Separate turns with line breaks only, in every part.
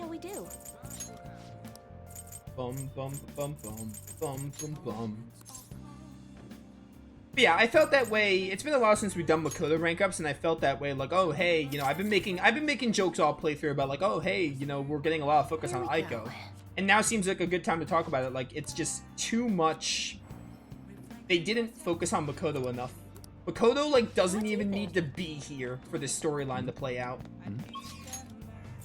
shall we do?
Bum bum bum bum bum bum bum. But yeah, I felt that way. It's been a while since we've done Makoto rank ups, and I felt that way. Like, oh hey, you know, I've been making jokes all playthrough about like, oh hey, you know, we're getting a lot of focus on Aiko, and now seems like a good time to talk about it. Like, it's just too much. They didn't focus on Makoto enough. Makoto like doesn't even need to be here for this storyline to play out.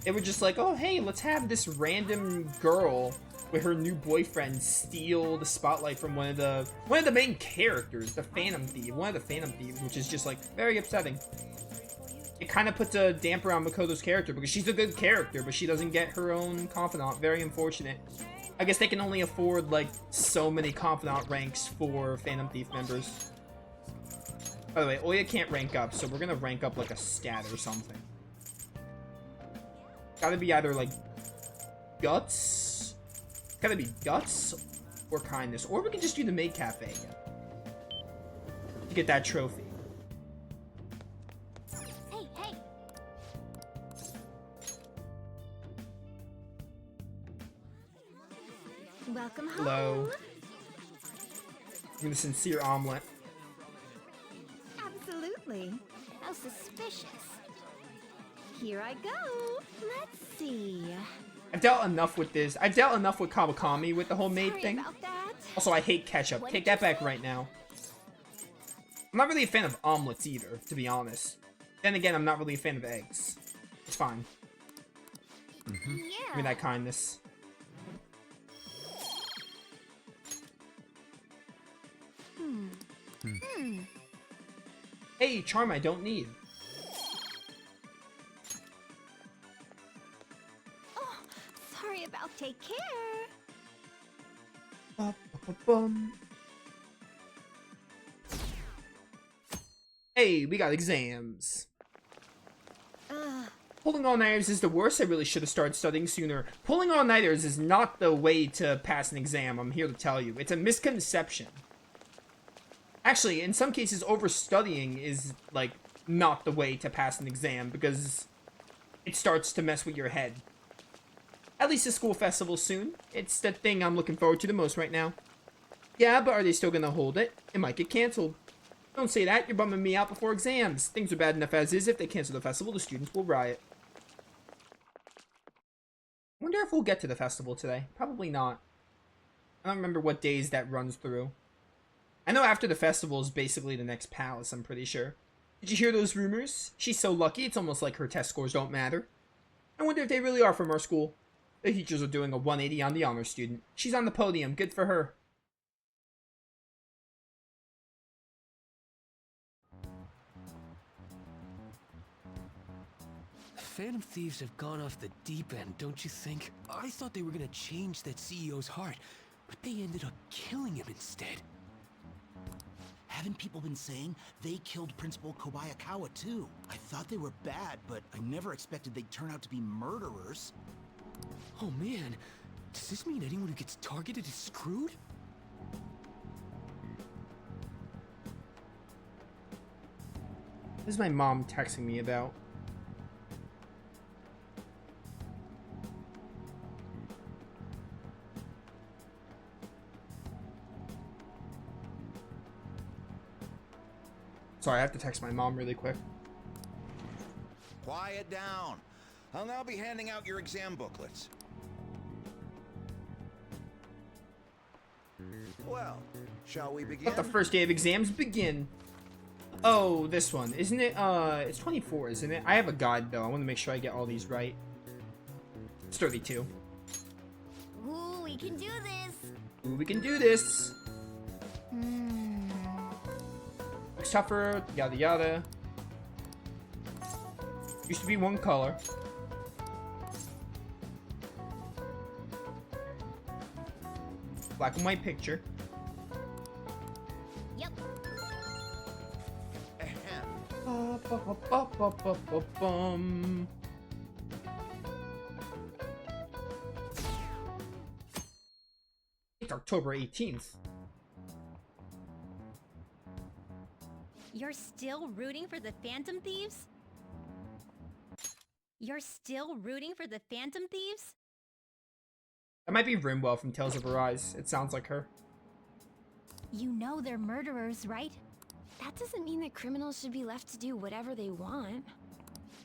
They were just like, oh hey, let's have this random girl with her new boyfriend steal the spotlight from one of the main characters, the Phantom Thief, one of the Phantom Thieves, which is just like very upsetting. It kind of puts a damper on Makoto's character because she's a good character, but she doesn't get her own confidant. Very unfortunate. I guess they can only afford like so many confidant ranks for Phantom Thief members. By the way, Oya can't rank up, so we're gonna rank up like a stat or something. Gotta be either like guts. Gotta be guts or kindness, or we can just do the maid cafe to get that trophy.
Hey, hey. Welcome home.
Hello. I'm the sincere omelet.
Absolutely. How suspicious. Here I go. Let's see.
I've dealt enough with this. I've dealt enough with Kawakami with the whole maid
Sorry
thing.
about that.
Also, I hate ketchup.
What
Take
did
that
you
back
say?
right now. I'm not really a fan of omelets either, to be honest. Then again, I'm not really a fan of eggs. It's fine. Give me
Yeah.
that kindness. Hey, charm I don't need.
Oh, sorry about. Take care.
Ba-ba-ba-bum. Hey, we got exams. Pulling all-nighters is the worst. I really should have started studying sooner. Pulling all-nighters is not the way to pass an exam, I'm here to tell you. It's a misconception. Actually, in some cases, overstudying is, like, not the way to pass an exam, because it starts to mess with your head. At least the school festival soon. It's the thing I'm looking forward to the most right now. Yeah, but are they still gonna hold it? It might get cancelled. Don't say that, you're bumming me out before exams. Things are bad enough as is. If they cancel the festival, the students will riot. I wonder if we'll get to the festival today. Probably not. I don't remember what days that runs through. I know after the festival is basically the next palace, I'm pretty sure. Did you hear those rumors? She's so lucky, it's almost like her test scores don't matter. I wonder if they really are from our school. The teachers are doing a 180 on the honor student. She's on the podium, good for her.
Phantom Thieves have gone off the deep end, don't you think? I thought they were gonna change that CEO's heart, but they ended up killing him instead.
Haven't people been saying they killed Principal Kobayakawa too? I thought they were bad, but I never expected they'd turn out to be murderers.
Oh man, does this mean anyone who gets targeted is screwed?
This is my mom texting me about. Sorry, I have to text my mom really quick.
Quiet down. I'll now be handing out your exam booklets. Well, shall we begin?
Let the first day of exams begin. Oh, this one. Isn't it, it's 24, isn't it? I have a guide, though. I want to make sure I get all these right. It's 32.
Ooh, we can do this.
Ooh, we can do this. Looks tougher, yada yada. Used to be one color. Black and white picture.
Yep.
Ba-ba-ba-ba-ba-ba-bum. It's October 18th.
You're still rooting for the Phantom Thieves? You're still rooting for the Phantom Thieves?
That might be Rimwell from Tales of Arise. It sounds like her.
You know they're murderers, right? That doesn't mean that criminals should be left to do whatever they want.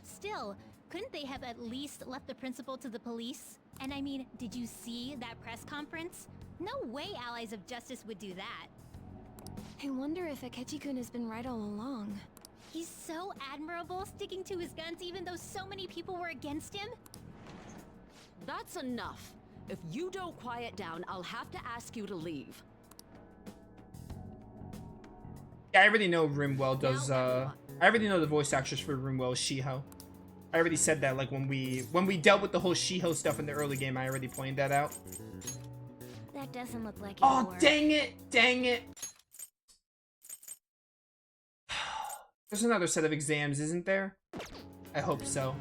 Still, couldn't they have at least left the principal to the police? And I mean, did you see that press conference? No way allies of justice would do that. I wonder if Akechi-kun has been right all along. He's so admirable, sticking to his guns even though so many people were against him.
That's enough. If you don't quiet down, I'll have to ask you to leave.
Yeah, I already know Rimwell does,
Now,
I already know the voice actress for Rimwell is Shiho. I already said that, like, when we dealt with the whole Shiho stuff in the early game, I already pointed that out.
That doesn't look like it.
Oh, dang it! Dang it! There's another set of exams, isn't there? I hope so.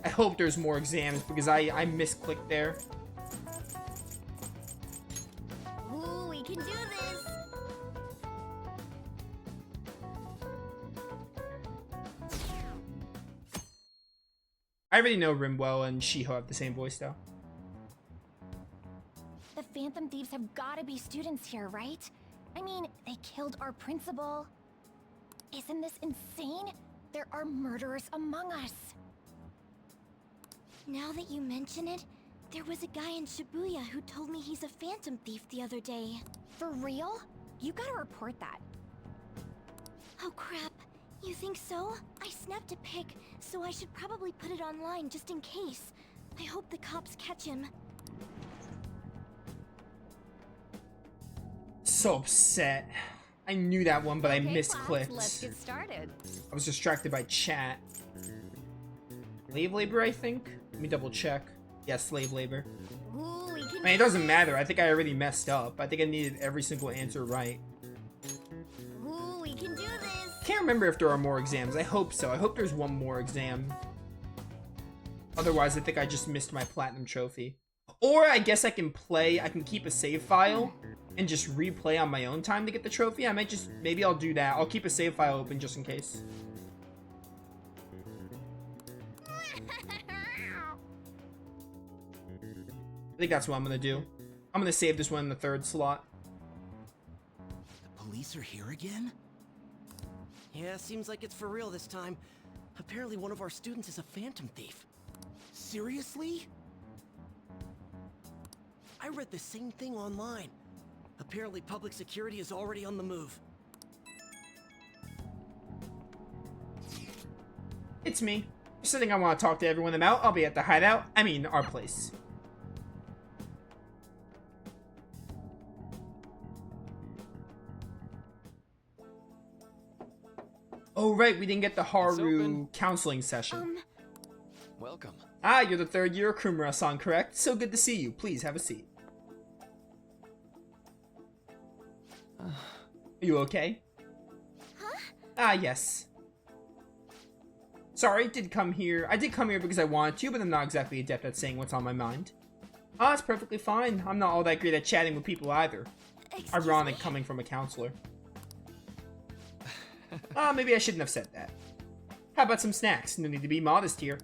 I hope there's more exams, because I misclicked there.
Ooh, we can do this!
I already know Rimwell and Shiho have the same voice, though.
The Phantom Thieves have gotta be students here, right? I mean, they killed our principal. Isn't this insane? There are murderers among us. Now that you mention it, there was a guy in Shibuya who told me he's a Phantom Thief the other day. For real? You gotta report that. Oh crap. You think so? I snapped a pic, so I should probably put it online just in case. I hope the cops catch him.
So upset. I knew that one, but I
Okay,
misclicked.
class, let's get started.
I was distracted by chat. Slave labor, I think? Let me double check. Yeah, slave labor.
Ooh, we can
I mean, it doesn't matter. I think I already messed up. I think I needed every single answer right.
Ooh, we can do this.
Can't remember if there are more exams. I hope so. I hope there's one more exam. Otherwise, I think I just missed my platinum trophy. Or I guess I can keep a save file and just replay on my own time to get the trophy. Maybe I'll do that. I'll keep a save file open just in case. I think that's what I'm gonna do. I'm gonna save this one in the third slot.
The police are here again?
Yeah, seems like it's for real this time. Apparently one of our students is a Phantom Thief.
Seriously?
I read the same thing online. Apparently public security is already on the move.
It's me. Just think I want to talk to everyone about. I'll be at the hideout. I mean, our place. Oh, right. We didn't get the Haru
open.
counseling session.
Welcome.
Ah, you're the third year Kumura-san, correct? So good to see you. Please have a seat. Are you okay?
Huh?
Ah, yes. Sorry, I did come here because I wanted to, but I'm not exactly adept at saying what's on my mind. Ah, it's perfectly fine. I'm not all that great at chatting with people either.
Excuse
Ironic
me?
coming from a counselor. Ah, maybe I shouldn't have said that. How about some snacks? No need to be modest here.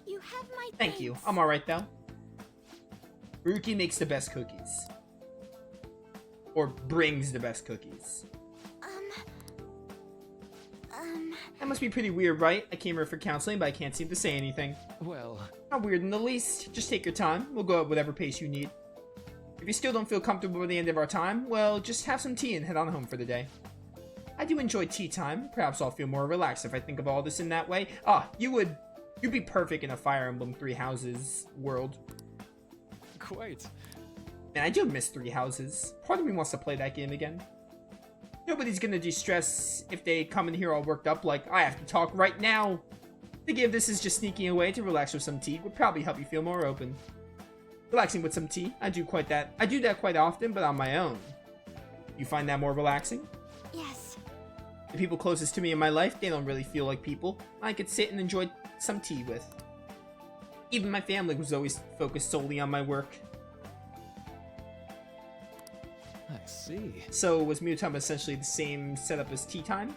You have my
Thank you.
thanks.
I'm alright though. Maruki makes the best cookies. Or brings the best cookies. That must be pretty weird, right? I came here for counseling, but I can't seem to say anything.
Well,
Not weird in the least. Just take your time. We'll go at whatever pace you need. If you still don't feel comfortable by the end of our time, well, just have some tea and head on home for the day. I do enjoy tea time. Perhaps I'll feel more relaxed if I think of all this in that way. Ah, you'd be perfect in a Fire Emblem Three Houses world.
quite.
Man, I do miss Three Houses. Part of me wants to play that game again. Nobody's gonna de-stress if they come in here all worked up like, I have to talk right now. The gift this is just sneaking away to relax with some tea would probably help you feel more open. Relaxing with some tea, I do that quite often, but on my own. You find that more relaxing?
Yes.
The people closest to me in my life, they don't really feel like people I could sit and enjoy some tea with. Even my family was always focused solely on my work.
I see.
So was meal time essentially the same setup as tea time?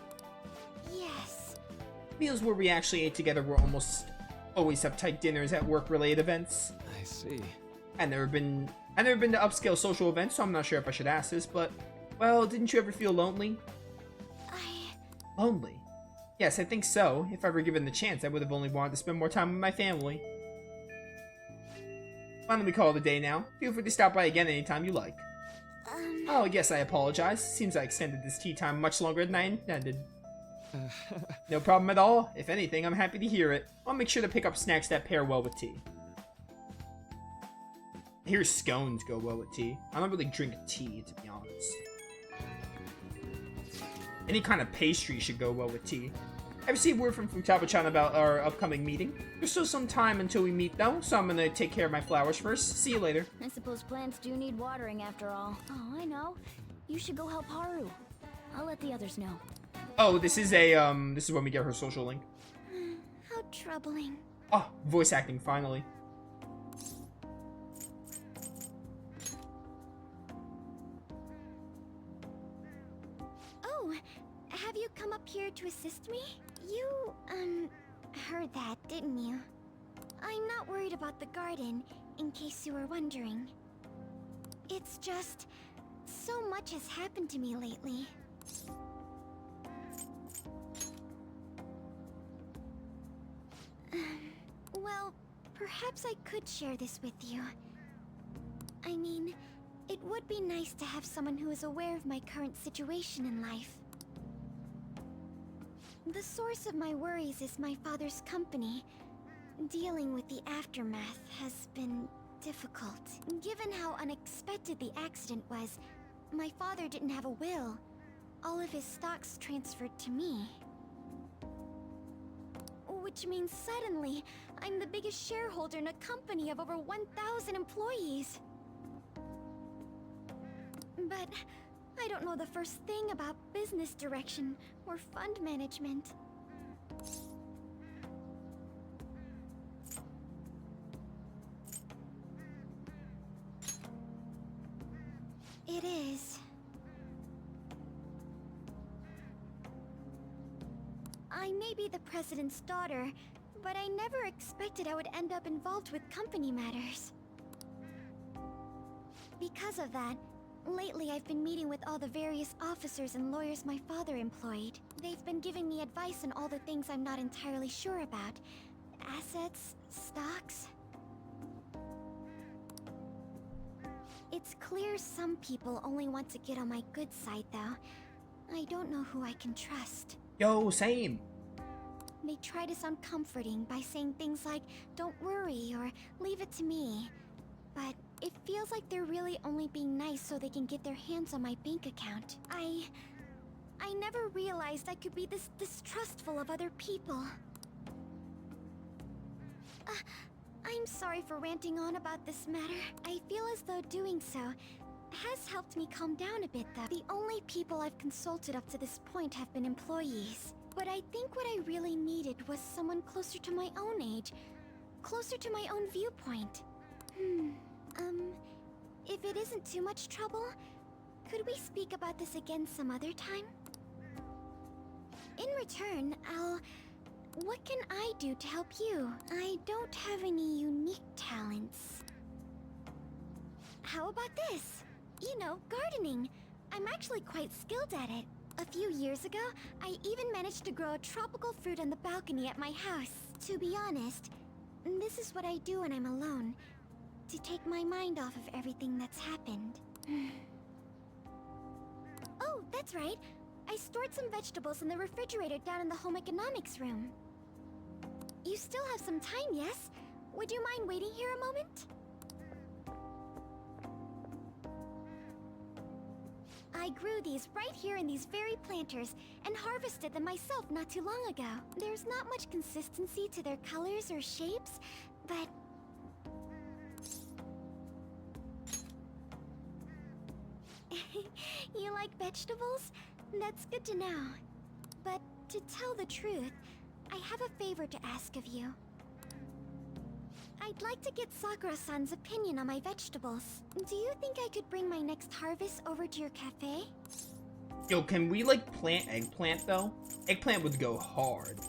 Yes.
Meals where we actually ate together were almost always uptight dinners at work-related events.
I see.
I've never been to upscale social events, so I'm not sure if I should ask this, but, well, didn't you ever feel lonely? Lonely? Yes, I think so. If ever given the chance, I would have only wanted to spend more time with my family. Why don't we call it a day now? Feel free to stop by again anytime you like. Oh, yes, I apologize. Seems I extended this tea time much longer than I intended. No problem at all. If anything, I'm happy to hear it. I'll make sure to pick up snacks that pair well with tea. I hear scones go well with tea. I don't really drink tea, to be honest. Any kind of pastry should go well with tea. I received word from Futaba-chan about our upcoming meeting. There's still some time until we meet, though, so I'm gonna take care of my flowers first. See you later.
I suppose plants do need watering after all. Oh, I know. You should go help Haru. I'll let the others know.
Oh, this is when we get her social link.
How troubling.
Oh, voice acting, finally.
Oh, have you come up here to assist me? You, heard that, didn't you? I'm not worried about the garden, in case you were wondering. It's just, so much has happened to me lately. Well, perhaps I could share this with you. I mean, it would be nice to have someone who is aware of my current situation in life. The source of my worries is my father's company. Dealing with the aftermath has been difficult. Given how unexpected the accident was, my father didn't have a will. All of his stocks transferred to me. Which means suddenly, I'm the biggest shareholder in a company of over 1,000 employees. But I don't know the first thing about business direction or fund management. It is. I may be the president's daughter, but I never expected I would end up involved with company matters. Because of that, lately I've been meeting with all the various officers and lawyers my father employed. They've been giving me advice on all the things I'm not entirely sure about. Assets, stocks. It's clear some people only want to get on my good side, though. I don't know who I can trust.
Yo, same.
They try to sound comforting by saying things like, "Don't worry," or "Leave it to me." But it feels like they're really only being nice so they can get their hands on my bank account. I never realized I could be this distrustful of other people. I'm sorry for ranting on about this matter. I feel as though doing so has helped me calm down a bit, though. The only people I've consulted up to this point have been employees. But I think what I really needed was someone closer to my own age, closer to my own viewpoint. If it isn't too much trouble, could we speak about this again some other time? In return, what can I do to help you? I don't have any unique talents. How about this? You know, gardening. I'm actually quite skilled at it. A few years ago, I even managed to grow a tropical fruit on the balcony at my house. To be honest, this is what I do when I'm alone, to take my mind off of everything that's happened. Oh, that's right. I stored some vegetables in the refrigerator down in the home economics room. You still have some time, yes? Would you mind waiting here a moment? I grew these right here in these very planters and harvested them myself not too long ago. There's not much consistency to their colors or shapes, but... You like vegetables? That's good to know. But to tell the truth, I have a favor to ask of you. I'd like to get Sakura-san's opinion on my vegetables. Do you think I could bring my next harvest over to your cafe?
Yo, can we, like, plant eggplant, though? Eggplant would go hard.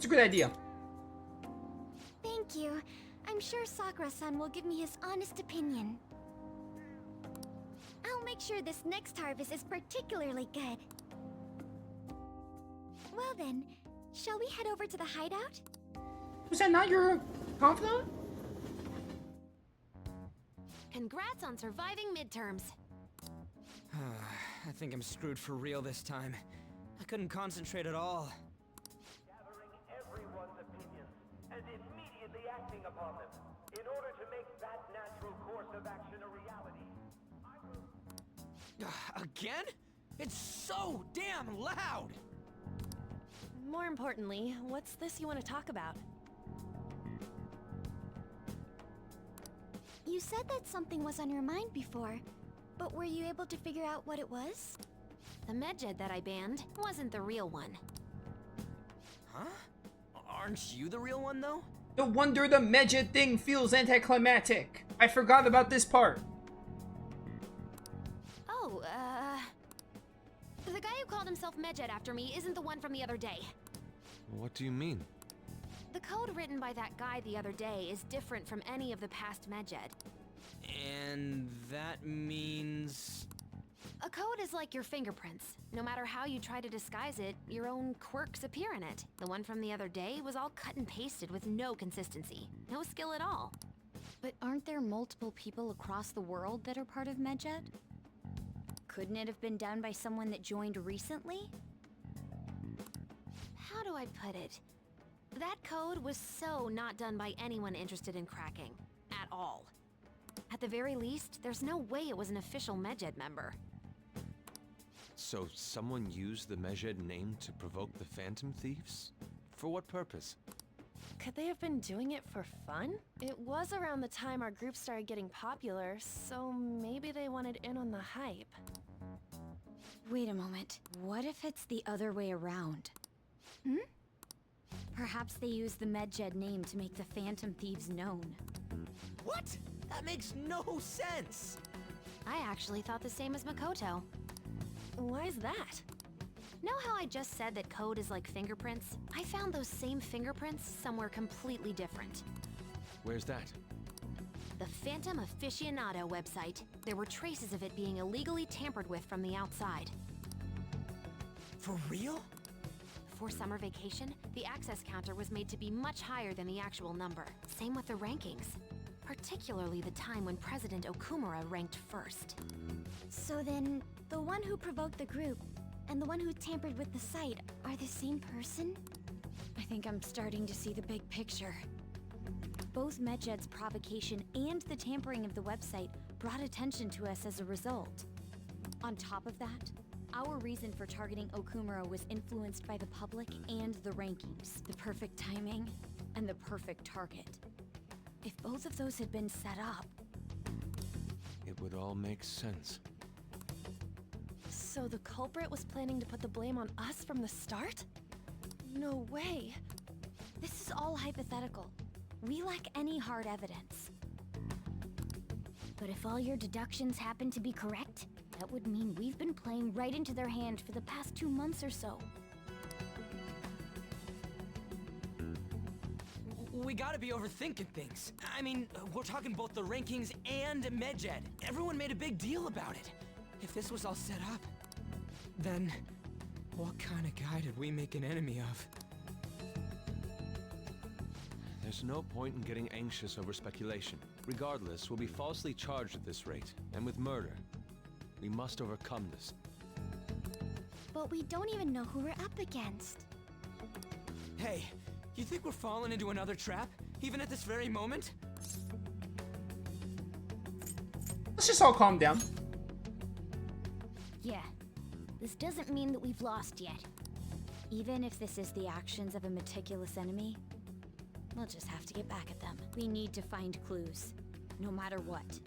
a good idea.
Thank you. I'm sure Sakura-san will give me his honest opinion. I'll make sure this next harvest is particularly good. Well then, shall we head over to the hideout?
Was that not your confidant?
Congrats on surviving midterms.
I think I'm screwed for real this time. I couldn't concentrate at all.
Gathering everyone's opinions and immediately acting upon them in order to make that natural course of action a reality.
Again? It's so damn loud!
More importantly, what's this you want to talk about?
You said that something was on your mind before, but were you able to figure out what it was?
The medjed that I banned wasn't the real one.
Huh? Aren't you the real one, though?
No wonder the medjed thing feels anticlimactic. I forgot about this part.
Oh, the guy who called himself Medjed after me isn't the one from the other day.
What do you mean?
The code written by that guy the other day is different from any of the past Medjed.
And that means...
A code is like your fingerprints. No matter how you try to disguise it, your own quirks appear in it. The one from the other day was all cut and pasted with no consistency. No skill at all.
But aren't there multiple people across the world that are part of Medjed? Couldn't it have been done by someone that joined recently?
How do I put it? That code was so not done by anyone interested in cracking. At all. At the very least, there's no way it was an official Medjed member.
So someone used the Medjed name to provoke the Phantom Thieves? For what purpose?
Could they have been doing it for fun? It was around the time our group started getting popular, so maybe they wanted in on the hype.
Wait a moment. What if it's the other way around? Perhaps they used the Medjed name to make the Phantom Thieves known.
What? That makes no sense!
I actually thought the same as Makoto.
Why's that?
Know how I just said that code is like fingerprints? I found those same fingerprints somewhere completely different.
Where's that?
The Phantom Aficionado website. There were traces of it being illegally tampered with from the outside.
For real?
For summer vacation, the access counter was made to be much higher than the actual number. Same with the rankings. Particularly the time when President Okumura ranked first.
So then, the one who provoked the group and the one who tampered with the site are the same person? I think I'm starting to see the big picture. Both Medjed's provocation and the tampering of the website brought attention to us as a result. On top of that, our reason for targeting Okumura was influenced by the public and the rankings, the perfect timing, and the perfect target. If both of those had been set up...
It would all make sense.
So the culprit was planning to put the blame on us from the start? No way.
This is all hypothetical. We lack any hard evidence. But if all your deductions happen to be correct, that would mean we've been playing right into their hand for the past 2 months or so.
We gotta be overthinking things. I mean, we're talking both the rankings and Medjed. Everyone made a big deal about it. If this was all set up, then what kind of guy did we make an enemy of?
There's no point in getting anxious over speculation. Regardless, we'll be falsely charged at this rate, and with murder. We must overcome this.
But we don't even know who we're up against.
Hey, you think we're falling into another trap? Even at this very moment?
Let's just all calm down.
Yeah, this doesn't mean that we've lost yet. Even if this is the actions of a meticulous enemy, we'll just have to get back at them. We need to find clues, no matter what.